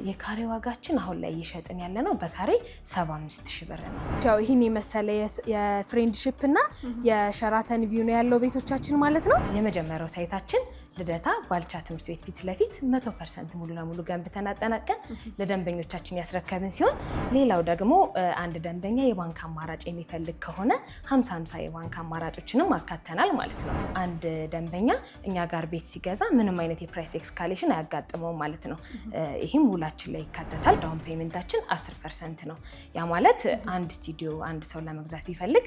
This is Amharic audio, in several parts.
የካሬ ዋጋችን አሁን ላይ እየሸጥን ያለነው በካሬ 75000 ብር ነው። ያው ይሄን የመሰለ የፍሬንድሺፕ እና የሸራተን ቪው ነው ያለው ቤቶቻችን ማለት ነው። የመጀመሪያው ሳይታችን ልደታ ባልቻ ትምህርት ቤት ፊት ለፊት 100% ሙሉ ለሙሉ ገንብተን አጠናቀን ለደንበኞቻችን ያስረከብን ሲሆን ሌላው ደግሞ አንድ ደንበኛ የባንክ አማራጭ የሚፈልግ ከሆነ 50-50 የባንክ አማራጮችንም አካተናል ማለት ነው። አንድ ደንበኛ እኛ ጋር ቤት ሲገዛ ምንም አይነት የፕራይስ ኤክስካሌሽን አያጋጥመውም ማለት ነው። ይህም ውላችን ላይ ይካተታል። ዳውን ፔመንታችን 10% ነው። ያ ማለት አንድ ስቱዲዮ አንድ ሰው ለመግዛት ቢፈልግ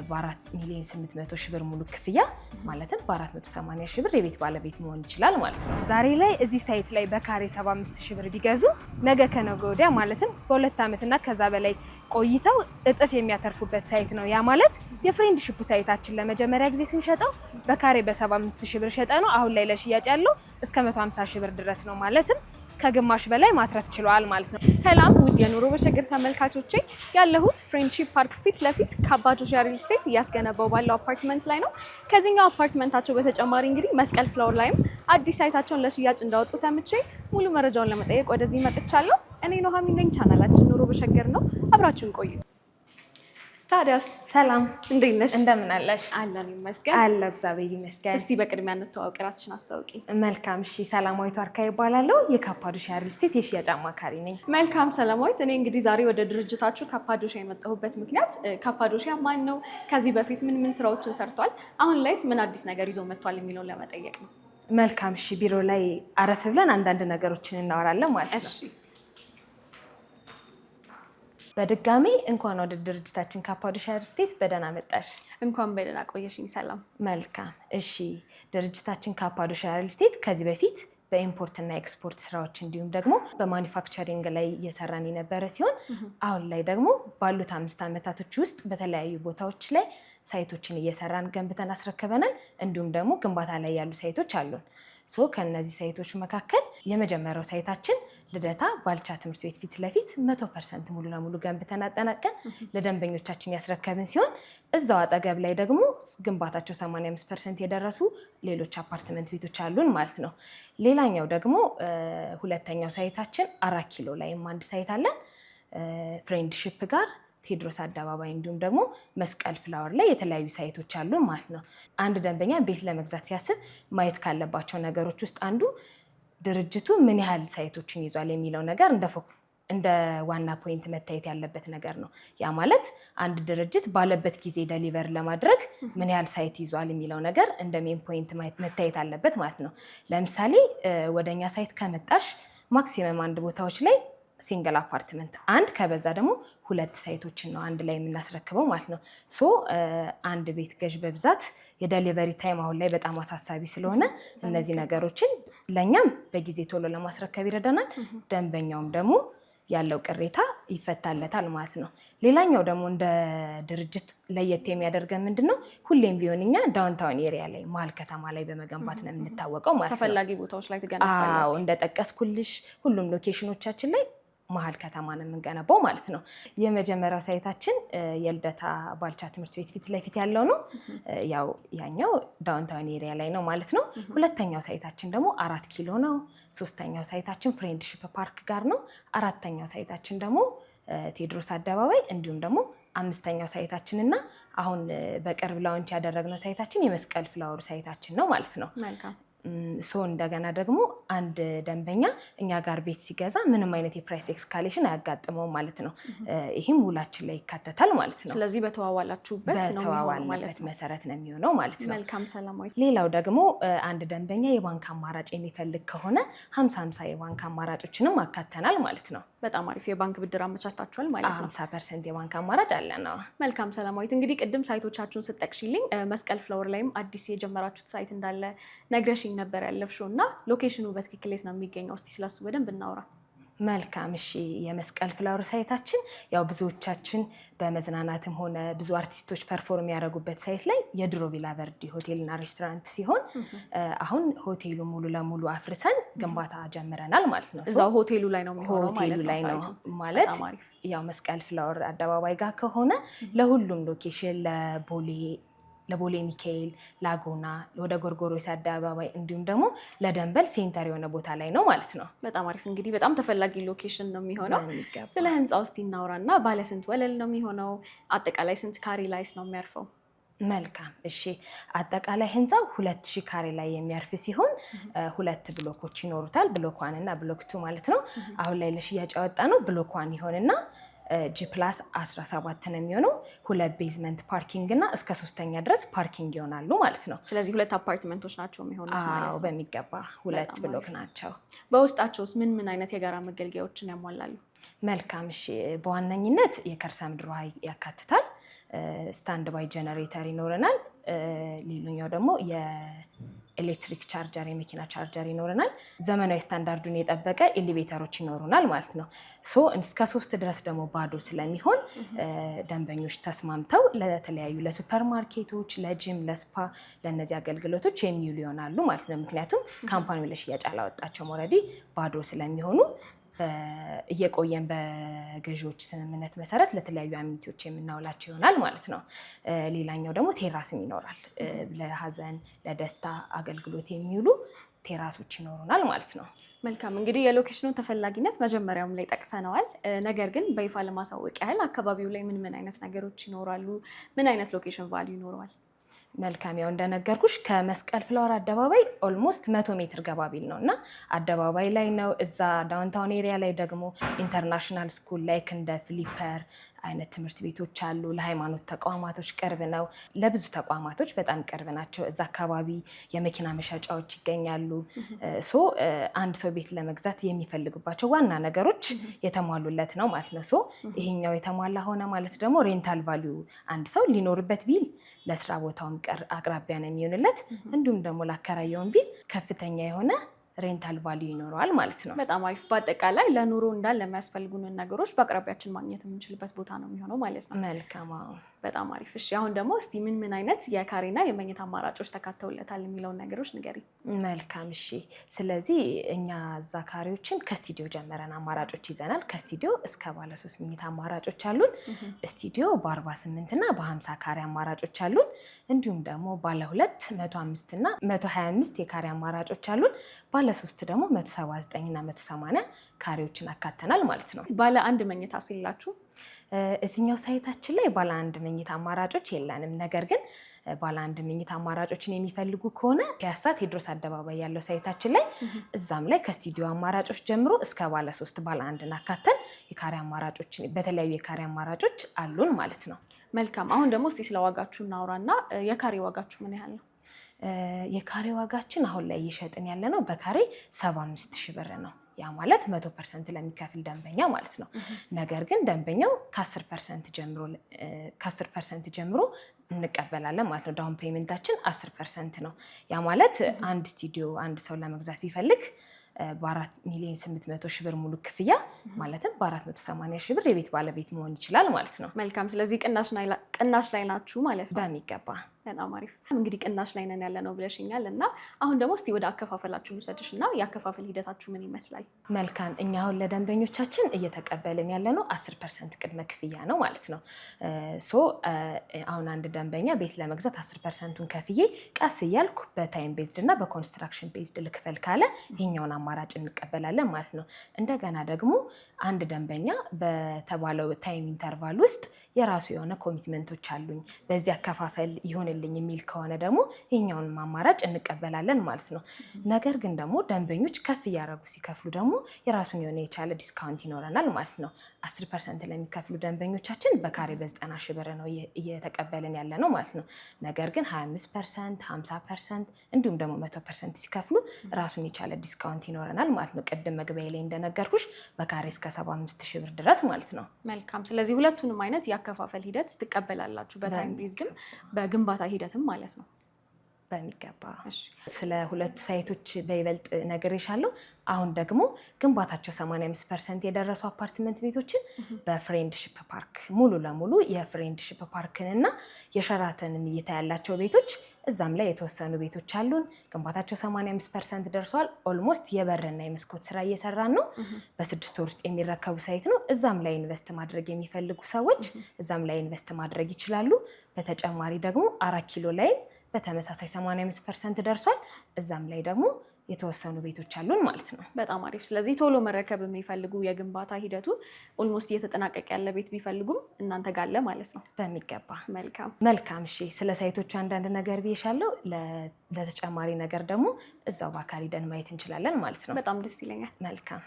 በ4,800,000 ብር ሙሉ ክፍያ ማለትም በ480,000 ብር የቤት ባለቤት መሆን ይችላል ማለት ነው። ዛሬ ላይ እዚህ ሳይት ላይ በካሬ 75000 ብር ቢገዙ ነገ ከነገ ወዲያ ማለትም በ2 ዓመትና ከዛ በላይ ቆይተው እጥፍ የሚያተርፉበት ሳይት ነው። ያ ማለት የፍሬንድሺፕ ሳይታችን ለመጀመሪያ ጊዜ ስንሸጠው በካሬ በ75000 ብር ሸጠ ነው። አሁን ላይ ለሽያጭ ያለው እስከ 150,000 ብር ድረስ ነው ማለትም ከግማሽ በላይ ማትረፍ ችሏል ማለት ነው። ሰላም ውድ የኑሮ በሸገር ተመልካቾቼ፣ ያለሁት ፍሬንድሺፕ ፓርክ ፊት ለፊት ካባዶሻ ሪል ስቴት እያስገነባው ባለው አፓርትመንት ላይ ነው። ከዚህኛው አፓርትመንታቸው በተጨማሪ እንግዲህ መስቀል ፍላወር ላይም አዲስ ሳይታቸውን ለሽያጭ እንዳወጡ ሰምቼ ሙሉ መረጃውን ለመጠየቅ ወደዚህ መጥቻለሁ። እኔ ኑሃሚን ነኝ። ቻናላችን ኑሮ በሸገር ነው። አብራችሁን ቆዩ። ታዲያስ ሰላም እንዴት ነሽ? እንደምን አለሽ? አለን ይመስገን። አለሁ እግዚአብሔር ይመስገን። እስቲ በቅድሚያ እንተዋወቅ፣ ራስሽን አስተዋውቂ። መልካም እሺ፣ ሰላማዊት ዋርካ ይባላለሁ። የካፓዶሻ ሪል ስቴት የሽያጭ አማካሪ ነኝ። መልካም ሰላማዊት፣ እኔ እንግዲህ ዛሬ ወደ ድርጅታችሁ ካፓዶሻ የመጣሁበት ምክንያት ካፓዶሻ ማን ነው፣ ከዚህ በፊት ምን ስራዎችን ሰርቷል፣ አሁን ላይስ ምን አዲስ ነገር ይዞ መጥቷል የሚለውን ለመጠየቅ ነው። መልካም እሺ፣ ቢሮ ላይ አረፍ ብለን አንዳንድ ነገሮችን እናወራለን ማለት ነው። እሺ በድጋሚ እንኳን ወደ ድርጅታችን ካፓዶሻ ሪል ስቴት በደህና መጣሽ። እንኳን በደህና ቆየሽኝ። ሰላም። መልካም እሺ፣ ድርጅታችን ካፓዶሻ ሪል ስቴት ከዚህ በፊት በኢምፖርት እና ኤክስፖርት ስራዎች እንዲሁም ደግሞ በማኒፋክቸሪንግ ላይ እየሰራን የነበረ ሲሆን አሁን ላይ ደግሞ ባሉት 5 ዓመታቶች ውስጥ በተለያዩ ቦታዎች ላይ ሳይቶችን እየሰራን ገንብተን አስረክበናል። እንዲሁም ደግሞ ግንባታ ላይ ያሉ ሳይቶች አሉን። ከነዚህ ሳይቶች መካከል የመጀመሪያው ሳይታችን ልደታ ባልቻ ትምህርት ቤት ፊት ለፊት 100% ሙሉ ለሙሉ ገንብተን አጠናቀን ለደንበኞቻችን ያስረከብን ሲሆን እዛው አጠገብ ላይ ደግሞ ግንባታቸው 85% የደረሱ ሌሎች አፓርትመንት ቤቶች አሉን ማለት ነው። ሌላኛው ደግሞ ሁለተኛው ሳይታችን 4 ኪሎ ላይም አንድ ሳይት አለን ፍሬንድሺፕ ጋር ቴዎድሮስ አደባባይ እንዲሁም ደግሞ መስቀል ፍላወር ላይ የተለያዩ ሳይቶች አሉ ማለት ነው። አንድ ደንበኛ ቤት ለመግዛት ሲያስብ ማየት ካለባቸው ነገሮች ውስጥ አንዱ ድርጅቱ ምን ያህል ሳይቶችን ይዟል የሚለው ነገር እንደ ዋና ፖይንት መታየት ያለበት ነገር ነው። ያ ማለት አንድ ድርጅት ባለበት ጊዜ ዴሊቨር ለማድረግ ምን ያህል ሳይት ይዟል የሚለው ነገር እንደ ሜን ፖይንት መታየት አለበት ማለት ነው። ለምሳሌ ወደኛ ሳይት ከመጣሽ ማክሲመም አንድ ቦታዎች ላይ ሲንግል አፓርትመንት አንድ ከበዛ ደግሞ 2 ሳይቶችን ነው አንድ ላይ የምናስረክበው ማለት ነው። አንድ ቤት ገዥ በብዛት የዴሊቨሪ ታይም አሁን ላይ በጣም አሳሳቢ ስለሆነ እነዚህ ነገሮችን ለኛም በጊዜ ቶሎ ለማስረከብ ይረዳናል። ደንበኛውም ደግሞ ያለው ቅሬታ ይፈታለታል ማለት ነው። ሌላኛው ደግሞ እንደ ድርጅት ለየት የሚያደርገን ምንድነው? ሁሌም ቢሆን እኛ ዳውንታውን ኤሪያ ላይ መሀል ከተማ ላይ በመገንባት ነው የምንታወቀው ማለት ነው። ተፈላጊ ቦታዎች ላይ ትገነባላችሁ? አዎ፣ እንደጠቀስኩልሽ ሁሉም ሎኬሽኖቻችን ላይ መሀል ከተማ ነው የምንገነባው ማለት ነው። የመጀመሪያው ሳይታችን የልደታ ባልቻ ትምህርት ቤት ፊት ለፊት ያለው ነው። ያኛው ዳውንታውን ኤሪያ ላይ ነው ማለት ነው። ሁለተኛው ሳይታችን ደግሞ 4 ኪሎ ነው። ሶስተኛው ሳይታችን ፍሬንድሺፕ ፓርክ ጋር ነው። አራተኛው ሳይታችን ደግሞ ቴዎድሮስ አደባባይ እንዲሁም ደግሞ አምስተኛው ሳይታችን እና አሁን በቅርብ ላውንች ያደረግነው ሳይታችን የመስቀል ፍላወር ሳይታችን ነው ማለት ነው። መልካም። እንደገና ደግሞ አንድ ደንበኛ እኛ ጋር ቤት ሲገዛ ምንም አይነት የፕራይስ ኤክስካሌሽን አያጋጥመውም ማለት ነው። ይህም ውላችን ላይ ይካተታል ማለት ነው። ስለዚህ በተዋዋላችሁበት ነው ማለት መሰረት ነው የሚሆነው ማለት ነው። መልካም ሰላማዊት። ሌላው ደግሞ አንድ ደንበኛ የባንክ አማራጭ የሚፈልግ ከሆነ 50-50 የባንክ አማራጮችንም አካተናል ማለት ነው። በጣም አሪፍ። የባንክ ብድር አመቻችታችኋል ማለት ነው። 50% የባንክ አማራጭ አለን። መልካም ሰላማዊት። እንግዲህ ቅድም ሳይቶቻችሁን ስትጠቅሽልኝ መስቀል ፍላወር ላይም አዲስ የጀመራችሁት ሳይት እንዳለ ነግረሽኝ ነበር ያለፍሽው እና ሎኬሽኑ በትክክል የት ነው የሚገኘው? እስቲ ስለሱ በደንብ እናውራ። መልካም እሺ። የመስቀል ፍላወር ሳይታችን ያው ብዙዎቻችን በመዝናናትም ሆነ ብዙ አርቲስቶች ፐርፎርም ያደረጉበት ሳይት ላይ የድሮ ቪላ ቨርዲ ሆቴልና ሬስቶራንት ሲሆን አሁን ሆቴሉ ሙሉ ለሙሉ አፍርሰን ግንባታ ጀምረናል ማለት ነው። እዛው ሆቴሉ ላይ ነው የሚሆነው ማለት ያው መስቀል ፍላወር አደባባይ ጋር ከሆነ ለሁሉም ሎኬሽን ለቦሌ ለቦሌ ሚካኤል፣ ላጎና፣ ወደ ጎርጎሮስ አደባባይ እንዲሁም ደግሞ ለደንበል ሴንተር የሆነ ቦታ ላይ ነው ማለት ነው። በጣም አሪፍ። እንግዲህ በጣም ተፈላጊ ሎኬሽን ነው የሚሆነው። ስለ ህንፃው እስቲ እናውራና ባለ ስንት ወለል ነው የሚሆነው? አጠቃላይ ስንት ካሬ ላይስ ነው የሚያርፈው? መልካም እሺ። አጠቃላይ ህንፃው 2000 ካሬ ላይ የሚያርፍ ሲሆን 2 ብሎኮች ይኖሩታል። ብሎክ 1 እና ብሎክ 2 ማለት ነው። አሁን ላይ ለሽያጭ ያወጣ ነው ብሎክ 1 ይሆንና G+17 ነው የሚሆነው። 2 ቤዝመንት ፓርኪንግ እና እስከ 3ኛ ድረስ ፓርኪንግ ይሆናሉ ማለት ነው። ስለዚህ 2 አፓርትመንቶች ናቸው የሚሆኑት ማለት ነው። በሚገባ 2 ብሎክ ናቸው። በውስጣቸውስ ምን አይነት የጋራ መገልገያዎችን ያሟላሉ? መልካም እሺ። በዋነኝነት የከርሰ ምድር ውሃ ያካትታል። ስታንድ ባይ ጀነሬተር ይኖረናል። ሌላኛው ደግሞ የኤሌክትሪክ ቻርጀር የመኪና ቻርጀር ይኖረናል። ዘመናዊ ስታንዳርዱን የጠበቀ ኤሌቬተሮች ይኖሩናል ማለት ነው። እስከ 3 ድረስ ደግሞ ባዶ ስለሚሆን ደንበኞች ተስማምተው ለተለያዩ ለሱፐር ማርኬቶች፣ ለጂም፣ ለስፓ ለነዚህ አገልግሎቶች የሚውሉ ይሆናሉ ማለት ነው። ምክንያቱም ካምፓኒው ለሽያጭ አላወጣቸውም። ኦልሬዲ ባዶ ስለሚሆኑ እየቆየን በገዢዎች ስምምነት መሰረት ለተለያዩ አሚኒቲዎች የምናውላቸው ይሆናል ማለት ነው። ሌላኛው ደግሞ ቴራስም ይኖራል። ለሀዘን ለደስታ አገልግሎት የሚውሉ ቴራሶች ይኖሩናል ማለት ነው። መልካም። እንግዲህ የሎኬሽኑን ተፈላጊነት መጀመሪያውም ላይ ጠቅሰነዋል። ነገር ግን በይፋ ለማሳወቅ ያህል አካባቢው ላይ ምን አይነት ነገሮች ይኖራሉ? ምን አይነት ሎኬሽን ቫልዩ ይኖረዋል? መልካም። ያው እንደነገርኩሽ ከመስቀል ፍላወር አደባባይ ኦልሞስት 100 ሜትር ገባ ቢል ነው እና አደባባይ ላይ ነው። እዛ ዳውንታውን ኤሪያ ላይ ደግሞ ኢንተርናሽናል ስኩል ላይክ እንደ ፍሊፐር አይነት ትምህርት ቤቶች አሉ። ለሃይማኖት ተቋማቶች ቅርብ ነው። ለብዙ ተቋማቶች በጣም ቅርብ ናቸው። እዛ አካባቢ የመኪና መሸጫዎች ይገኛሉ። አንድ ሰው ቤት ለመግዛት የሚፈልግባቸው ዋና ነገሮች የተሟሉለት ነው ማለት ነው። ይሄኛው የተሟላ ሆነ ማለት ደግሞ ሬንታል ቫሊዩ አንድ ሰው ሊኖርበት ቢል ለስራ ቦታውም አቅራቢያ ነው የሚሆንለት። እንዲሁም ደግሞ ላከራየውን ቢል ከፍተኛ የሆነ ሬንታል ቫልዩ ይኖረዋል ማለት ነው። በጣም አሪፍ። በአጠቃላይ ለኑሮ እንዳለ የሚያስፈልጉንን ነገሮች በአቅራቢያችን ማግኘት የምንችልበት ቦታ ነው የሚሆነው ማለት ነው። መልካም። በጣም አሪፍ። እሺ፣ አሁን ደግሞ እስቲ ምን አይነት የካሬና የመኝታ አማራጮች ተካተውለታል የሚለውን ነገሮች ንገሪ። መልካም። እሺ፣ ስለዚህ እኛ እዛ ካሬዎችን ከስቱዲዮ ጀመረን አማራጮች ይዘናል። ከስቱዲዮ እስከ ባለ 3 መኝታ አማራጮች አሉን። ስቱዲዮ በ48 እና በ50 ካሬ አማራጮች አሉን። እንዲሁም ደግሞ ባለ 2 105 እና 125 የካሬ አማራጮች አሉን። ባለ 3 ደግሞ 179 እና 180 ካሬዎችን አካተናል ማለት ነው። ባለ 1 መኝታ ሲላችሁ እዚህኛው ሳይታችን ላይ ባለ 1 መኝታ አማራጮች የለንም። ነገር ግን ባለ 1 መኝታ አማራጮችን የሚፈልጉ ከሆነ ፒያሳ ቴዎድሮስ አደባባይ ያለው ሳይታችን ላይ እዛም ላይ ከስቱዲዮ አማራጮች ጀምሮ እስከ ባለ 3 ባለ 1 አካተን የካሬ አማራጮች በተለያዩ የካሬ አማራጮች አሉን ማለት ነው። መልካም። አሁን ደግሞ እስቲ ስለ ዋጋችሁ እናውራና የካሬ ዋጋችሁ ምን ያህል ነው? የካሬ ዋጋችን አሁን ላይ እየሸጥን ያለ ነው በካሬ 75,000 ብር ነው። ያ ማለት 100% ለሚከፍል ደንበኛ ማለት ነው። ነገር ግን ደንበኛው ከ10% ጀምሮ እንቀበላለን ማለት ነው። ዳውን ፔመንታችን 10% ነው። ያ ማለት አንድ ስቱዲዮ አንድ ሰው ለመግዛት ቢፈልግ በ4,800,000 ብር ሙሉ ክፍያ ማለትም በ480,000 ብር የቤት ባለቤት መሆን ይችላል ማለት ነው። መልካም። ስለዚህ ቅናሽ ላይ ናችሁ ማለት ነው። በሚገባ። በጣም አሪፍ። እንግዲህ ቅናሽ ላይ ነን ያለ ነው ብለሽኛል እና አሁን ደግሞ እስቲ ወደ አከፋፈላችሁ ልውሰድሽ እና የአከፋፈል ሂደታችሁ ምን ይመስላል? መልካም። እኛ አሁን ለደንበኞቻችን እየተቀበልን ያለ ነው 10% ቅድመ ክፍያ ነው ማለት ነው። አሁን አንድ ደንበኛ ቤት ለመግዛት 10%ን ከፍዬ ቀስ እያልኩ በታይም ቤዝድ እና በኮንስትራክሽን ቤዝድ ልክፈል ካለ ይሄኛውን አማራጭ እንቀበላለን ማለት ነው። እንደገና ደግሞ አንድ ደንበኛ በተባለው ታይም ኢንተርቫል ውስጥ የራሱ የሆነ ኮሚትመንቶች አሉኝ በዚህ አከፋፈል ይሆንልኝ የሚል ከሆነ ደግሞ ይሄኛውንም አማራጭ እንቀበላለን ማለት ነው። ነገር ግን ደግሞ ደንበኞች ከፍ እያደረጉ ሲከፍሉ ደግሞ የራሱን የሆነ የቻለ ዲስካውንት ይኖረናል ማለት ነው። 10% ለሚከፍሉ ደንበኞቻችን በካሬ በ90,000 ብር ነው እየተቀበልን ያለ ነው ማለት ነው። ነገር ግን 25%፣ 50% እንዲሁም ደግሞ 100% ሲከፍሉ ራሱን የቻለ ዲስካውንት ይኖረናል ማለት ነው። ቅድም መግቢያ ላይ እንደነገርኩሽ በካሬ እስከ 75,000 ብር ድረስ ማለት ነው። መልካም። ስለዚህ ሁለቱንም አይነት የአከፋፈል ሂደት ትቀበላላችሁ፣ በታይም ቤዝድም በግንባታ ሂደትም ማለት ነው። በሚገባ ስለ ሁለቱ ሳይቶች በይበልጥ ነግሬሻለሁ። አሁን ደግሞ ግንባታቸው 85% የደረሱ አፓርትመንት ቤቶችን በፍሬንድሺፕ ፓርክ ሙሉ ለሙሉ የፍሬንድሺፕ ፓርክንና የሸራተንን እይታ ያላቸው ቤቶች እዛም ላይ የተወሰኑ ቤቶች አሉን። ግንባታቸው 85% ደርሷል። ኦልሞስት የበርና የመስኮት ስራ እየሰራን ነው። በ6 ወር ውስጥ የሚረከቡ ሳይት ነው። እዛም ላይ ኢንቨስት ማድረግ የሚፈልጉ ሰዎች እዛም ላይ ኢንቨስት ማድረግ ይችላሉ። በተጨማሪ ደግሞ 4 ኪሎ ላይ በተመሳሳይ 85% ደርሷል። እዛም ላይ ደግሞ የተወሰኑ ቤቶች አሉን ማለት ነው። በጣም አሪፍ። ስለዚህ ቶሎ መረከብ የሚፈልጉ የግንባታ ሂደቱ ኦልሞስት እየተጠናቀቀ ያለ ቤት ቢፈልጉም እናንተ ጋር አለ ማለት ነው። በሚገባ መልካም። እሺ፣ ስለ ሳይቶቹ አንዳንድ ነገር ብዬሻለሁ። ለተጨማሪ ነገር ደግሞ እዛው በአካል ሄደን ማየት እንችላለን ማለት ነው። በጣም ደስ ይለኛል። መልካም።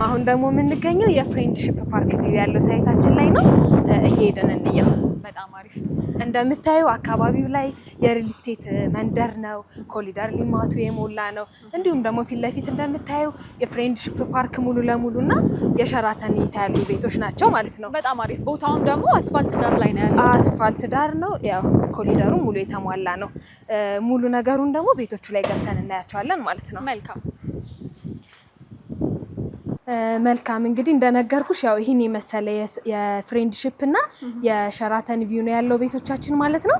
አሁን ደግሞ የምንገኘው የፍሬንድሺፕ ፓርክ ቪው ያለው ሳይታችን ላይ ነው። እየሄደን እንየው። በጣም አሪፍ። እንደምታዩ አካባቢው ላይ የሪል ስቴት መንደር ነው። ኮሪደር ልማቱ የሞላ ነው። እንዲሁም ደግሞ ፊት ለፊት እንደምታዩ የፍሬንድሺፕ ፓርክ ሙሉ ለሙሉ እና የሸራተን እይታ ያሉ ቤቶች ናቸው ማለት ነው። በጣም አሪፍ። ቦታውም ደግሞ አስፋልት ዳር ላይ ነው ያለው። አስፋልት ዳር ነው። ያው ኮሪደሩ ሙሉ የተሟላ ነው። ሙሉ ነገሩን ደግሞ ቤቶቹ ላይ ገብተን እናያቸዋለን ማለት ነው። መልካም እንግዲህ እንደነገርኩሽ ያው ይህን የመሰለ የፍሬንድሺፕ እና የሸራተን ቪው ነው ያለው ቤቶቻችን ማለት ነው።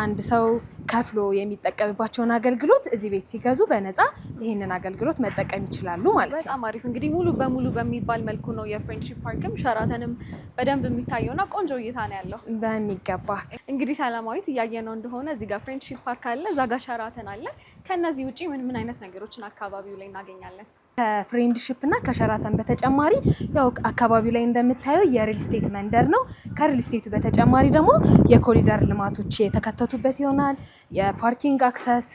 አንድ ሰው ከፍሎ የሚጠቀምባቸውን አገልግሎት እዚህ ቤት ሲገዙ በነፃ ይህንን አገልግሎት መጠቀም ይችላሉ ማለት ነው። በጣም አሪፍ። እንግዲህ ሙሉ በሙሉ በሚባል መልኩ ነው የፍሬንድሺፕ ፓርክም ሸራተንም በደንብ የሚታየውና ቆንጆ እይታ ነው ያለው። በሚገባ እንግዲህ ሰላማዊት እያየነው እንደሆነ እዚህ ጋር ፍሬንድሺፕ ፓርክ አለ፣ እዛ ጋር ሸራተን አለ። ከነዚህ ውጪ ምን አይነት ነገሮችን አካባቢው ላይ እናገኛለን? ከፍሬንድሺፕ እና ከሸራተን በተጨማሪ ያው አካባቢው ላይ እንደምታየው የሪል ስቴት መንደር ነው። ከሪል ስቴቱ በተጨማሪ ደግሞ የኮሪደር ልማቶች የተከተቱበት ይሆናል። የፓርኪንግ አክሰስ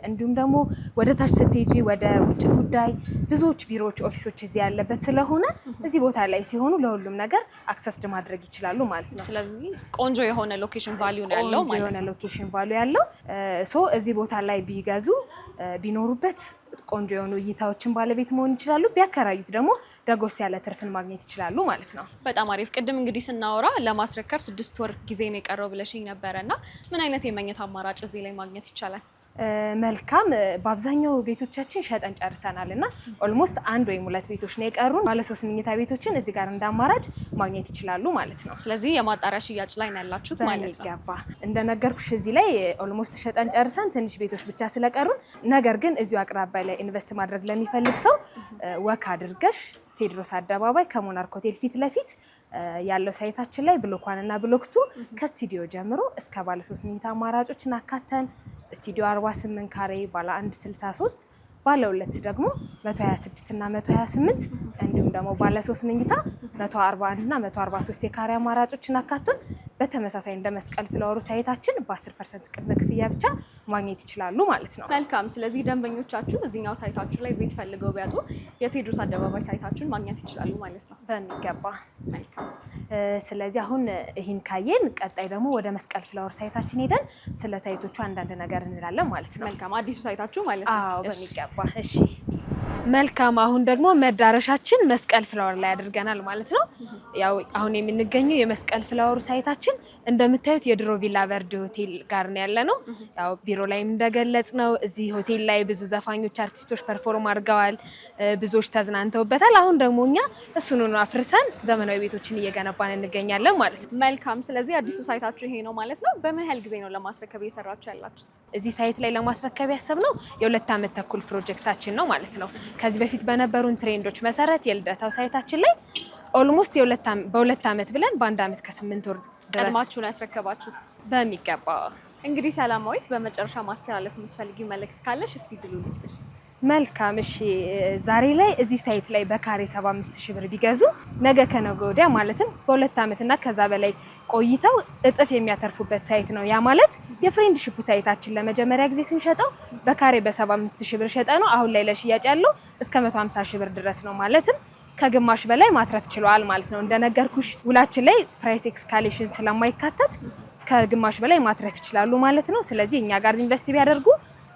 እንዲሁም ደግሞ ወደ ታች ስትሄጂ ወደ ውጭ ጉዳይ ብዙዎች ቢሮዎች፣ ኦፊሶች እዚህ ያለበት ስለሆነ እዚህ ቦታ ላይ ሲሆኑ ለሁሉም ነገር አክሰስድ ማድረግ ይችላሉ ማለት ነው። ስለዚህ ቆንጆ የሆነ ሎኬሽን ቫልዩ ነው ያለው ማለት ነው። ቆንጆ የሆነ ሎኬሽን ቫልዩ ያለው እዚህ ቦታ ላይ ቢገዙ ቢኖሩበት ቆንጆ የሆኑ እይታዎችን ባለቤት መሆን ይችላሉ። ቢያከራዩት ደግሞ ደጎስ ያለ ትርፍን ማግኘት ይችላሉ ማለት ነው። በጣም አሪፍ። ቅድም እንግዲህ ስናወራ ለማስረከብ 6 ወር ጊዜ ነው የቀረው ብለሽኝ ነበረና ምን አይነት የመኝታ አማራጭ እዚህ ላይ ማግኘት ይቻላል? መልካም። በአብዛኛው ቤቶቻችን ሸጠን ጨርሰናል እና ኦልሞስት 1 ወይም 2 ቤቶች ነው የቀሩን። ባለ 3 መኝታ ቤቶችን እዚህ ጋር እንደ አማራጭ ማግኘት ይችላሉ ማለት ነው። ስለዚህ የማጣሪያ ሽያጭ ላይ ነው ያላችሁት ማለት ነው። በሚገባ እንደነገርኩሽ እዚህ ላይ ኦልሞስት ሸጠን ጨርሰን ትንሽ ቤቶች ብቻ ስለቀሩን፣ ነገር ግን እዚሁ አቅራቢያ ላይ ኢንቨስት ማድረግ ለሚፈልግ ሰው ወክ አድርገሽ ቴዎድሮስ አደባባይ ከሞናርክ ሆቴል ፊት ለፊት ያለው ሳይታችን ላይ ብሎክ 1 እና ብሎክ 2 ከስቱዲዮ ጀምሮ እስከ ባለ 3 መኝታ አማራጮችን አካተን ስቱዲዮ 48 ካሬ፣ ባለ 1 63፣ ባለ 2 ደግሞ 126 እና 128 እንዲሁም ደግሞ ባለ 3 መኝታ 141 እና 143 የካሬ አማራጮችን አካተን በተመሳሳይ እንደ መስቀል ፍላወሩ ሳይታችን በ10% ቅድመ ክፍያ ብቻ ማግኘት ይችላሉ ማለት ነው። መልካም። ስለዚህ ደንበኞቻችሁ እዚህኛው ሳይታችሁ ላይ ቤት ፈልገው ቢያጡ የቴዎድሮስ አደባባይ ሳይታችሁን ማግኘት ይችላሉ ማለት ነው። በሚገባ። መልካም። ስለዚህ አሁን ይህን ካየን ቀጣይ ደግሞ ወደ መስቀል ፍላወር ሳይታችን ሄደን ስለ ሳይቶቹ አንዳንድ ነገር እንላለን ማለት ነው። መልካም። አዲሱ ሳይታችሁ ማለት ነው። አዎ፣ በሚገባ። እሺ፣ መልካም። አሁን ደግሞ መዳረሻችን መስቀል ፍላወር ላይ አድርገናል ማለት ነው። ያው አሁን የምንገኘው የመስቀል ፍላወሩ ሳይታችን እንደምታዩት የድሮ ቪላ ቨርዲ ሆቴል ጋር ነው ያለነው። ያው ቢሮ ላይ እንደገለጽ ነው እዚህ ሆቴል ላይ ብዙ ዘፋኞች፣ አርቲስቶች ፐርፎርም አድርገዋል፣ ብዙዎች ተዝናንተውበታል። አሁን ደግሞ እኛ እሱን አፍርሰን ዘመናዊ ቤቶችን እየገነባን እንገኛለን ማለት ነው። መልካም። ስለዚህ አዲሱ ሳይታችሁ ይሄ ነው ማለት ነው። በምን ያህል ጊዜ ነው ለማስረከብ እየሰራችሁ ያላችሁት? እዚህ ሳይት ላይ ለማስረከብ ያሰብነው የ2 ዓመት ተኩል ፕሮጀክታችን ነው ማለት ነው። ከዚህ በፊት በነበሩን ትሬንዶች መሰረት የልደታው ሳይታችን ላይ ኦልሞስት በ2 ዓመት ብለን በ1 ዓመት ከ8 ወር ቀድማችሁ ነው ያስረከባችሁት? በሚገባ። እንግዲህ ሰላማዊት በመጨረሻ ማስተላለፍ የምትፈልጊው መልእክት ካለሽ እስቲ ድሉ ልስጥሽ። መልካም። እሺ፣ ዛሬ ላይ እዚህ ሳይት ላይ በካሬ 75,000 ብር ቢገዙ ነገ ከነገ ወዲያ ማለትም በ2 ዓመትና ከዛ በላይ ቆይተው እጥፍ የሚያተርፉበት ሳይት ነው። ያ ማለት የፍሬንድሺፕ ሳይታችን ለመጀመሪያ ጊዜ ስንሸጠው በካሬ በ75,000 ብር ሸጠ ነው። አሁን ላይ ለሽያጭ ያለው እስከ 150,000 ብር ድረስ ነው። ማለትም ከግማሽ በላይ ማትረፍ ችለዋል ማለት ነው። እንደነገርኩሽ ውላችን ላይ ፕራይስ ኤክስካሌሽን ስለማይካተት ከግማሽ በላይ ማትረፍ ይችላሉ ማለት ነው። ስለዚህ እኛ ጋር ኢንቨስት ቢያደርጉ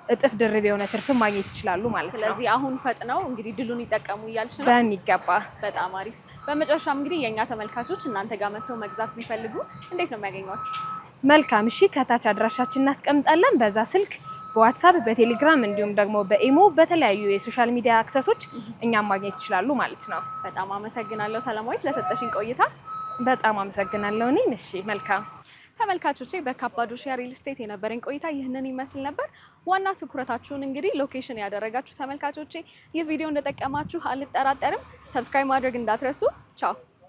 እጥፍ ድርብ የሆነ ትርፍ ማግኘት ይችላሉ ማለት ነው። ስለዚህ አሁን ፈጥነው እንግዲህ ድሉን ይጠቀሙ እያልሽ ነው? በሚገባ። በጣም አሪፍ። በመጨረሻም እንግዲህ የእኛ ተመልካቾች እናንተ ጋር መጥተው መግዛት ቢፈልጉ እንዴት ነው የሚያገኟችሁ? መልካም እሺ፣ ከታች አድራሻችን እናስቀምጣለን። በዛ ስልክ በዋትስአፕ በቴሌግራም እንዲሁም ደግሞ በኢሞ በተለያዩ የሶሻል ሚዲያ አክሰሶች እኛም ማግኘት ይችላሉ ማለት ነው። በጣም አመሰግናለሁ ሰላማዊት ለሰጠሽኝ ቆይታ። በጣም አመሰግናለሁ እኔም። እሺ መልካም ተመልካቾቼ በካፓዶሺያ ሪል ስቴት የነበረኝ ቆይታ ይህንን ይመስል ነበር። ዋና ትኩረታችሁን እንግዲህ ሎኬሽን ያደረጋችሁ ተመልካቾቼ ይህ ቪዲዮ እንደጠቀማችሁ አልጠራጠርም። ሰብስክራይብ ማድረግ እንዳትረሱ። ቻው